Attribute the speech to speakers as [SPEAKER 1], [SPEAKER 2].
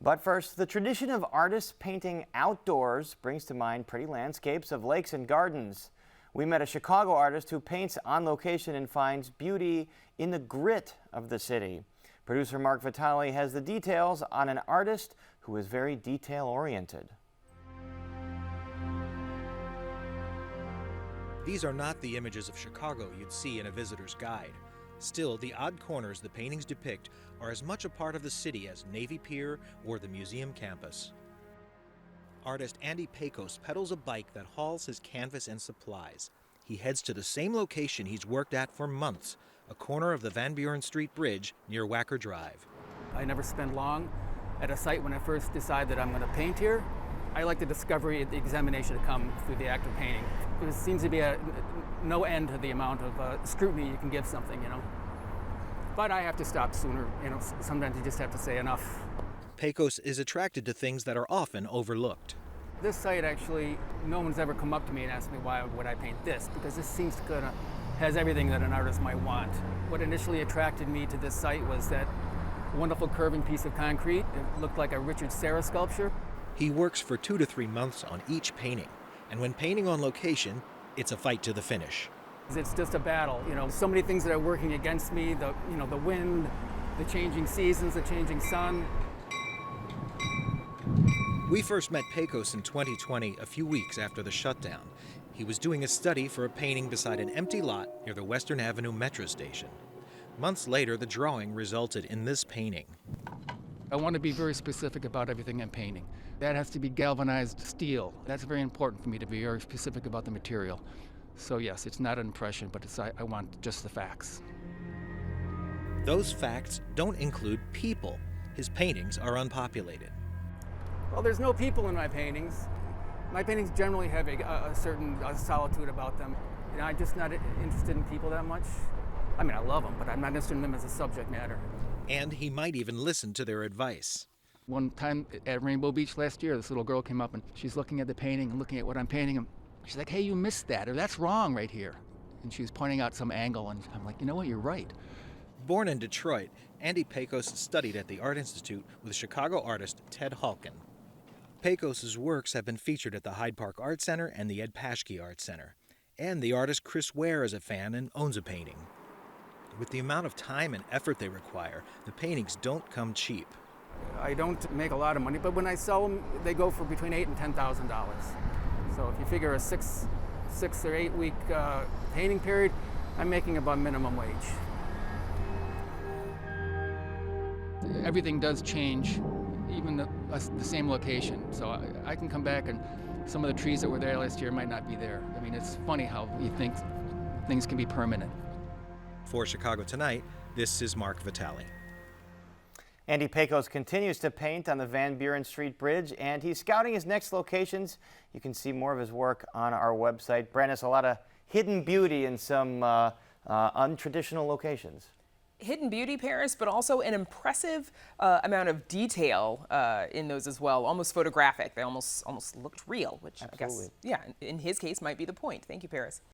[SPEAKER 1] But first, the tradition of artists painting outdoors brings to mind pretty landscapes of lakes and gardens. We met a Chicago artist who paints on location and finds beauty in the grit of the city. Producer Mark Vitale has the details on an artist who is very detail-oriented.
[SPEAKER 2] These are not the images of Chicago you'd see in a visitor's guide. Still, the odd corners the paintings depict are as much a part of the city as Navy Pier or the museum campus. Artist Andy Paczos pedals a bike that hauls his canvas and supplies. He heads to the same location he's worked at for months, a corner of the Van Buren Street Bridge near Wacker Drive.
[SPEAKER 3] I never spend long at a site when I first decide that I'm going to paint here. I like the discovery, the examination to come through the act of painting. There seems to be no end to the amount of scrutiny you can give something, But I have to stop sooner, sometimes you just have to say enough.
[SPEAKER 2] Paczos is attracted to things that are often overlooked.
[SPEAKER 3] This site actually, no one's ever come up to me and asked me why would I paint this, because this seems to has everything that an artist might want. What initially attracted me to this site was that wonderful curving piece of concrete. It looked like a Richard Serra sculpture.
[SPEAKER 2] He works for 2 to 3 months on each painting, and when painting on location, it's a fight to the finish.
[SPEAKER 3] It's just a battle, so many things that are working against me, the wind, the changing seasons, the changing sun.
[SPEAKER 2] We first met Paczos in 2020, a few weeks after the shutdown. He was doing a study for a painting beside an empty lot near the Western Avenue metro station. Months later, the drawing resulted in this painting.
[SPEAKER 3] I want to be very specific about everything I'm painting. That has to be galvanized steel. That's very important for me to be very specific about the material. So yes, it's not an impression, but I want just the facts.
[SPEAKER 2] Those facts don't include people. His paintings are unpopulated.
[SPEAKER 3] Well, there's no people in my paintings. My paintings generally have a certain solitude about them. I'm just not interested in people that much. I mean, I love them, but I'm not interested in them as a subject matter.
[SPEAKER 2] And he might even listen to their advice.
[SPEAKER 3] One time at Rainbow Beach last year, this little girl came up and she's looking at the painting and looking at what I'm painting. And she's like, hey, you missed that, or that's wrong right here. And she was pointing out some angle, and I'm like, you know what, you're right.
[SPEAKER 2] Born in Detroit, Andy Paczos studied at the Art Institute with Chicago artist Ted Halkin. Paczos' works have been featured at the Hyde Park Art Center and the Ed Paschke Art Center. And the artist Chris Ware is a fan and owns a painting. With the amount of time and effort they require, the paintings don't come cheap.
[SPEAKER 3] I don't make a lot of money, but when I sell them, they go for between $8,000 and $10,000. So if you figure a 6 or 8 week painting period, I'm making about minimum wage. Everything does change, even the same location. So I can come back and some of the trees that were there last year might not be there. I mean, it's funny how you think things can be permanent.
[SPEAKER 2] For Chicago Tonight, this is Mark Vitale.
[SPEAKER 1] Andy Paczos continues to paint on the Van Buren Street Bridge, and he's scouting his next locations. You can see more of his work on our website. Brandis, a lot of hidden beauty in some untraditional locations.
[SPEAKER 4] Hidden beauty, Paris, but also an impressive amount of detail in those as well, almost photographic. They almost looked real, which
[SPEAKER 1] Absolutely.
[SPEAKER 4] I guess, yeah, in his case might be the point. Thank you, Paris.